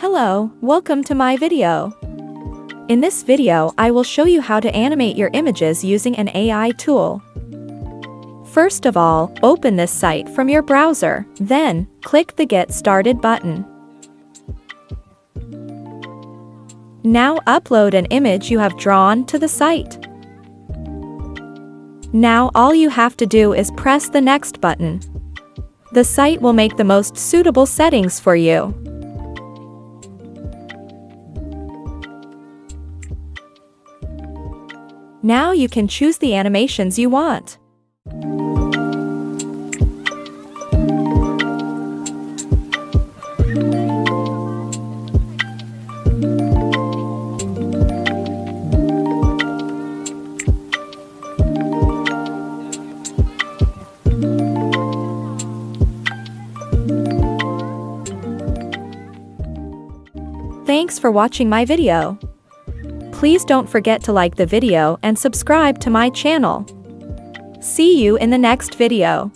Hello, welcome to my video. In this video, I will show you how to animate your images using an AI tool. First of all, open this site from your browser, then, click the Get Started button. Now upload an image you have drawn to the site. Now all you have to do is press the Next button. The site will make the most suitable settings for you. Now you can choose the animations you want. Thanks for watching my video. Please don't forget to like the video and subscribe to my channel. See you in the next video.